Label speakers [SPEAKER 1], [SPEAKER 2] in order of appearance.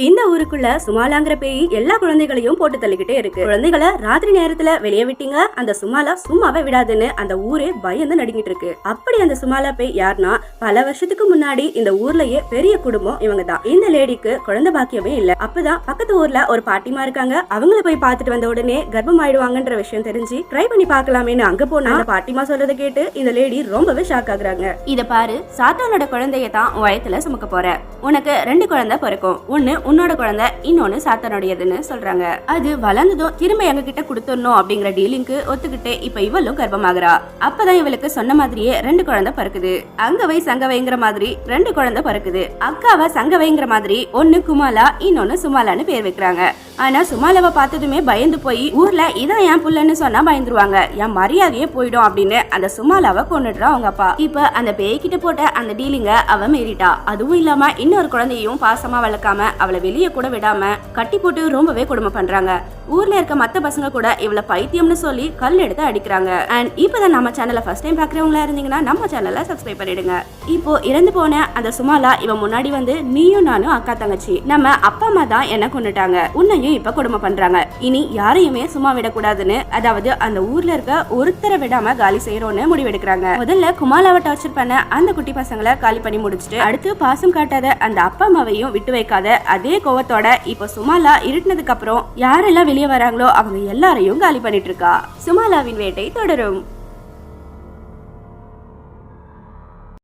[SPEAKER 1] இந்த ஊருக்குள்ள சுமாலாங்கிற பேய் எல்லா குழந்தைகளையும் போட்டு தள்ளிக்கிட்டே இருக்கு. குழந்தைகளை ராத்திரி நேரத்துல வெளியே விட்டீங்க, அந்த சுமாலா சும்மாவே விடாதுன்னு அந்த ஊரே பயந்து நடுங்கிட்டு இருக்கு. அப்படி அந்த சுமாலா பேய் யாருன்னா, பல வருஷத்துக்கு முன்னாடி இந்த ஊர்லயே பெரிய குடும்பம் இவங்க தான். இந்த லேடிக்கு குழந்தை பாக்கியமே இல்ல. அப்பதான் பக்கத்து ஊர்ல ஒரு பாட்டிமா இருக்காங்க. அவங்கள போய் பார்த்துட்டு வந்த உடனே கர்ப்பம் ஆயிடுவாங்கன்ற விஷயம் தெரிஞ்சு ட்ரை பண்ணி பாக்கலாமேன்னு அங்க போனா அந்த பாட்டிமா சொல்றதை கேட்டு இந்த லேடி ரொம்பவே ஷாக் ஆகுறாங்க. இத பாரு, சாத்தானோட குழந்தைய தான் வயத்துல சுமக்க போற. உனக்கு 2 குழந்தை பிறக்கும். ஒண்ணு உன்னோட குழந்தை, இன்னொன்னு சாத்தானுடையதுன்னு சொல்றாங்க. அது வளர்ந்ததும் திரும்ப எங்க கிட்ட கொடுத்துடணும் அப்படிங்கிற டீலிங்க்கு ஒத்துக்கிட்டே இப்ப இவளும் கர்ப்பமாகறா. அப்பதான் இவளுக்கு சொன்ன மாதிரியே 2 குழந்தை பிறக்குது. அங்கவை சங்கவைங்கிற மாதிரி 2 குழந்தை பிறக்குது. அக்காவை சங்கவைங்கிற மாதிரி ஒன்னு குமாலா, இன்னொன்னு சுமாலான்னு பேர் வைக்கிறாங்க. ஆனா சுமாலாவை பார்த்ததுமே பயந்து போய் ஊர்ல இதான் என் புள்ளன்னு சொன்னா பயந்துருவாங்க, என் மரியாதையே போயிடும் அப்படின்னு அந்த சுமாலாவை கொண்டுடுறா அவங்க அப்பா. இப்ப அந்த பேய்கிட்ட போட்ட அந்த டீலிங்க அவ மீறிட்டா. அதுவும் இல்லாம இன்னொரு குழந்தையும் பாசமா வளர்க்காம அவளை வெளியே கூட விடாம கட்டி போட்டு ரொம்பவே கொடுமை பண்றாங்க. ஊர்ல இருக்க மத்த பசங்க கூட இவளை பைத்தியம்னு சொல்லி கல் எடுத்து அடிக்கிறாங்க. அண்ட் இப்பதான் நம்ம சேனலை ஃபர்ஸ்ட் டைம் பாக்குறவங்களா இருந்தீங்கன்னா நம்ம சேனலை சப்ஸ்கிரைப் பண்ணிடுங்க. இப்போ இறந்து போன அந்த சுமாலா இவன் முன்னாடி வந்து, நீயும் நானும் அக்கா தங்கச்சி, நம்ம அப்பா அம்மா தான் என்ன கொண்டுட்டாங்க, உன்னையும் இப்ப கொடுமை பண்றாங்க, இனி யாரையுமே சும்மா விடக்கூடாதுன்னு, அதாவது அந்த ஊர்ல இருக்க ஒருத்தரை விடாம காலி செய்யறோம்னு முடிவெடுக்கிறாங்க. முதல்ல குமாலாவை டார்ச்சர் பண்ண அந்த குட்டி பசங்களை காலி பண்ணி முடிச்சுட்டு, அடுத்து பாசம் காட்டாத அந்த அப்பா அம்மாவையும் விட்டு வைக்காத அதே கோவத்தோட இப்ப சுமாலா இருட்டினதுக்கு அப்புறம் யாரெல்லாம் வெளியே வராங்களோ அவங்க எல்லாரையும் காலி பண்ணிட்டு இருக்கா. சுமாலாவின் வேட்டை தொடரும்.